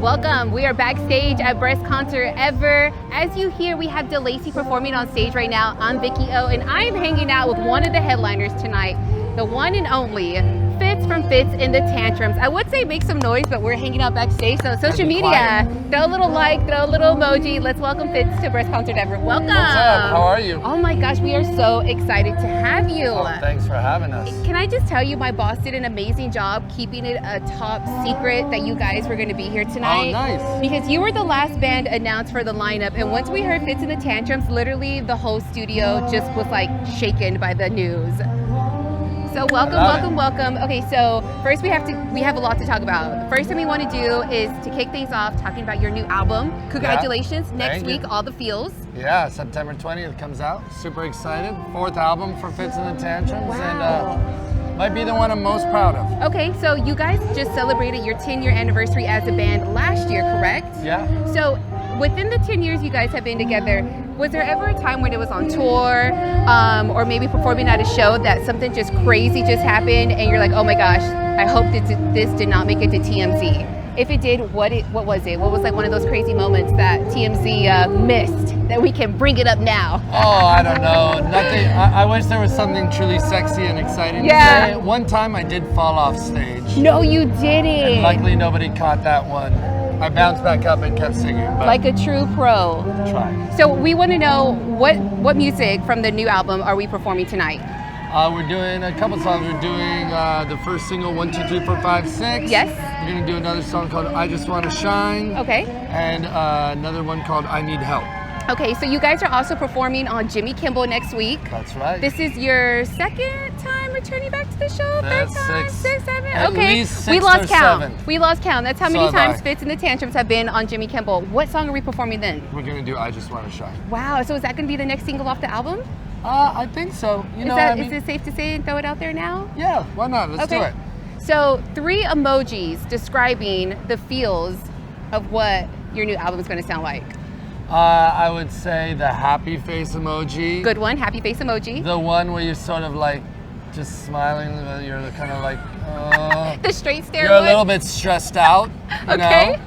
Welcome. We are backstage at Best Concert Ever. As you hear, we have DeLacy performing on stage right now. I'm Vicki Oh, and I'm hanging out with one of the headliners tonight, the one and only Fitz from Fitz and the Tantrums. I would say make some noise, but we're hanging out backstage, so social media, throw a little like, throw a little emoji. Let's welcome Fitz to Best Concert Ever. Welcome. What's up? How are you? Oh my gosh, we are so excited to have you. Oh, thanks for having us. Can I just tell you, my boss did an amazing job keeping it a top secret that you guys were going to be here tonight. Oh, nice. Because you were the last band announced for the lineup, and once we heard Fitz and the Tantrums, literally the whole studio just was like shaken by the news. So welcome. Okay, so first we have a lot to talk about. The first thing we want to do is to kick things off talking about your new album. Congratulations. Yeah, next week, All the Feels. Yeah, September 20th comes out. Super excited. 4th album for Fitz and the Tantrums. Wow. And might be the one I'm most proud of. Okay, so you guys just celebrated your 10-year anniversary as a band last year, correct? Yeah. So within the 10 years you guys have been together, was there ever a time when it was on tour or maybe performing at a show that something just crazy just happened and you're like, oh my gosh, I hope that this did not make it to TMZ? If it did, what was it? What was like one of those crazy moments that TMZ missed that we can bring it up now? Oh, I don't know. Nothing. I wish there was something truly sexy and exciting to say. One time I did fall off stage. No, you didn't. And luckily nobody caught that one. I bounced back up and kept singing. But like a true pro. Try. So we want to know what music from the new album are we performing tonight? We're doing a couple songs. We're doing the first single, 1, 2, 3, 4, 5, 6. Yes. We're gonna do another song called I Just Wanna Shine. Okay. And another one called I Need Help. Okay, so you guys are also performing on Jimmy Kimmel next week. That's right. This is your second time returning back to the show? That's Third time? Six, seven? At Okay. least 6 we lost or count. 7. We lost count. That's how many So times have I. Fitz and the Tantrums have been on Jimmy Kimmel. What song are we performing then? We're gonna do I Just Wanna Shine. Wow, so is that gonna be the next single off the album? I think so. You know, Is it safe to say and throw it out there now? Yeah, why not? Let's do it. So 3 emojis describing the feels of what your new album is gonna sound like. I would say the happy face emoji. Good one, happy face emoji. The one where you're sort of like just smiling, you're kind of like, the straight stare you're one? a little bit stressed out, you Okay.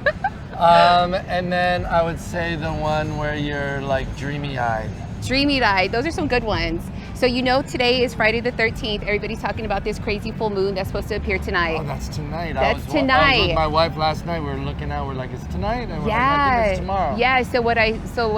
know? And then I would say the one where you're like dreamy-eyed. Dreamy-eyed, those are some good ones. So you know today is Friday the 13th. Everybody's talking about this crazy full moon that's supposed to appear tonight. Oh, that's tonight. That's I was tonight. with my wife last night. We were looking out. We're like, it's tonight, and we're like, I think it's tomorrow. Yeah. So what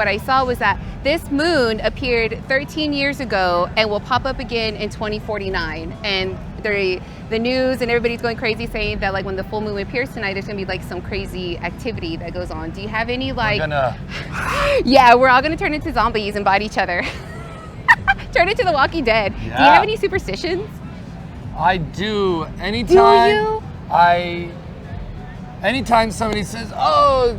I saw was that this moon appeared 13 years ago and will pop up again in 2049. And the news and everybody's going crazy saying that like when the full moon appears tonight, there's gonna be like some crazy activity that goes on. Do you have any like? Yeah, we're all gonna turn into zombies and bite each other. Turn into The Walking Dead. Yeah. Do you have any superstitions? I do. Anytime. Do you? Anytime somebody says, "Oh,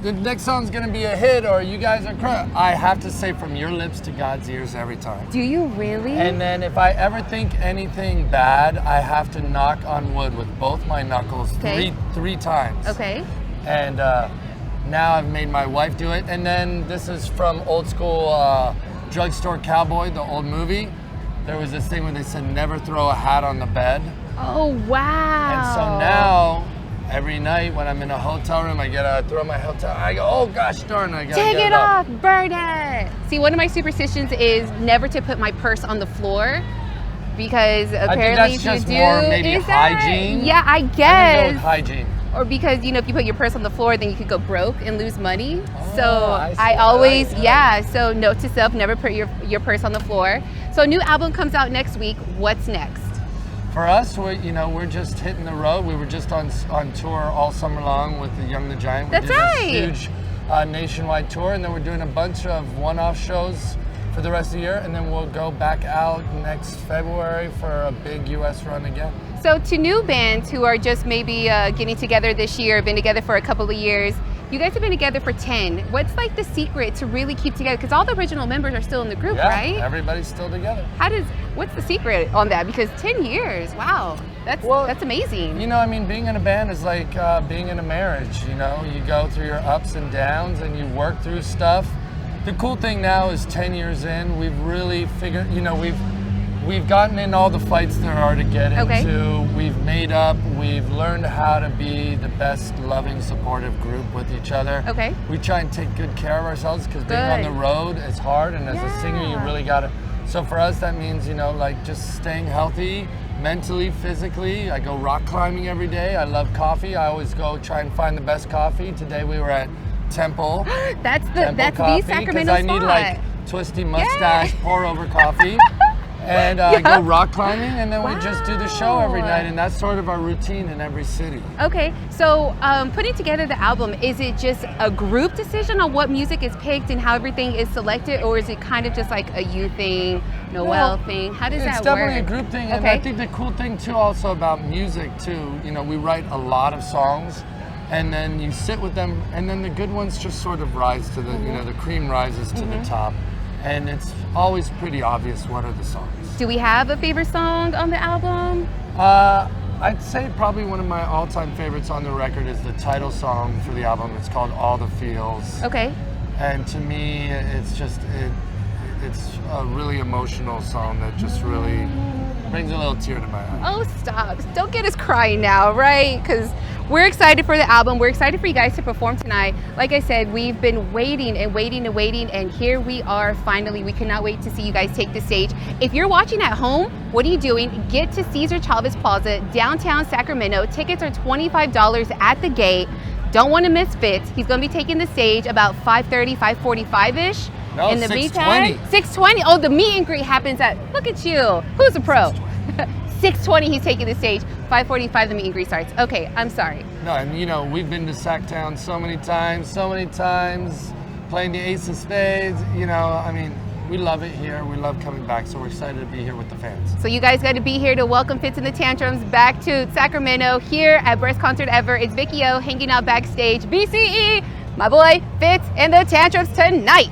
the next song's gonna be a hit," or "You guys are crazy," I have to say from your lips to God's ears every time. Do you really? And then if I ever think anything bad, I have to knock on wood with both my knuckles three times. Okay. And now I've made my wife do it. And then this is from old school Drugstore Cowboy, the old movie. There was this thing where they said never throw a hat on the bed. Oh, wow. And so now, every night when I'm in a hotel room, I throw my hotel, I go, oh gosh darn, I gotta take get it up. off, burn it. See, one of my superstitions is never to put my purse on the floor because apparently that's just if you more do, maybe hygiene. Yeah, I I'm gonna go guess. with hygiene. Or because, you know, if you put your purse on the floor, then you could go broke and lose money. Oh, So I see I always, that, so note to self, never put your purse on the floor. So a new album comes out next week. What's next? For us, we're just hitting the road. We were just on tour all summer long with the Young the Giant. That's we did right. This huge nationwide tour, and then we're doing a bunch of one-off shows for the rest of the year, and then we'll go back out next February for a big U.S. run again. So to new bands who are just maybe getting together this year, been together for a couple of years, you guys have been together for 10. What's like the secret to really keep together? Because all the original members are still in the group, right? Yeah, everybody's still together. What's the secret on that? Because 10 years, wow, that's amazing. You know, I mean, being in a band is like being in a marriage, you know? You go through your ups and downs and you work through stuff. The cool thing now is 10 years in, we've really figured, you know, we've gotten in all the fights there are to get Okay. into. We've made up. We've learned how to be the best, loving, supportive group with each other. Okay. We try and take good care of ourselves because being on the road is hard, and as a singer, you really gotta. So for us, that means like just staying healthy, mentally, physically. I go rock climbing every day. I love coffee. I always go try and find the best coffee. Today we were at Temple. That's Temple the coffee, Sacramento I spot. need like twisty mustache, pour over coffee. And go rock climbing, and then we just do the show every night, and that's sort of our routine in every city. Okay, so putting together the album, is it just a group decision on what music is picked and how everything is selected, or is it kind of just like a you thing, Noel thing? How does that work? It's definitely a group thing, and I think the cool thing too also about music too, we write a lot of songs, and then you sit with them, and then the good ones just sort of rise to the, the cream rises to the top. And it's always pretty obvious what are the songs. Do we have a favorite song on the album? I'd say probably one of my all-time favorites on the record is the title song for the album. It's called All the Feels. Okay. And to me, it's just, it's a really emotional song that just really brings a little tear to my eye. Oh, stop. Don't get us crying now, right? Because we're excited for the album. We're excited for you guys to perform tonight. Like I said, we've been waiting and waiting and waiting, and here we are finally. We cannot wait to see you guys take the stage. If you're watching at home, what are you doing? Get to Cesar Chavez Plaza, downtown Sacramento. Tickets are $25 at the gate. Don't want to miss Fitz. He's going to be taking the stage about 5:30, 5:45-ish. No, in the 6:20. 6:20. Oh, the meet and greet happens at, look at you. Who's a pro? 6:20 he's taking the stage. 5:45 the meet and greet starts. Okay, I'm sorry. No, and we've been to Sacktown so many times, playing the Ace of Spades, we love it here. We love coming back, so we're excited to be here with the fans. So you guys got to be here to welcome Fitz and the Tantrums back to Sacramento here at Best Concert Ever. It's Vicki Oh hanging out backstage. BCE, my boy Fitz and the Tantrums tonight.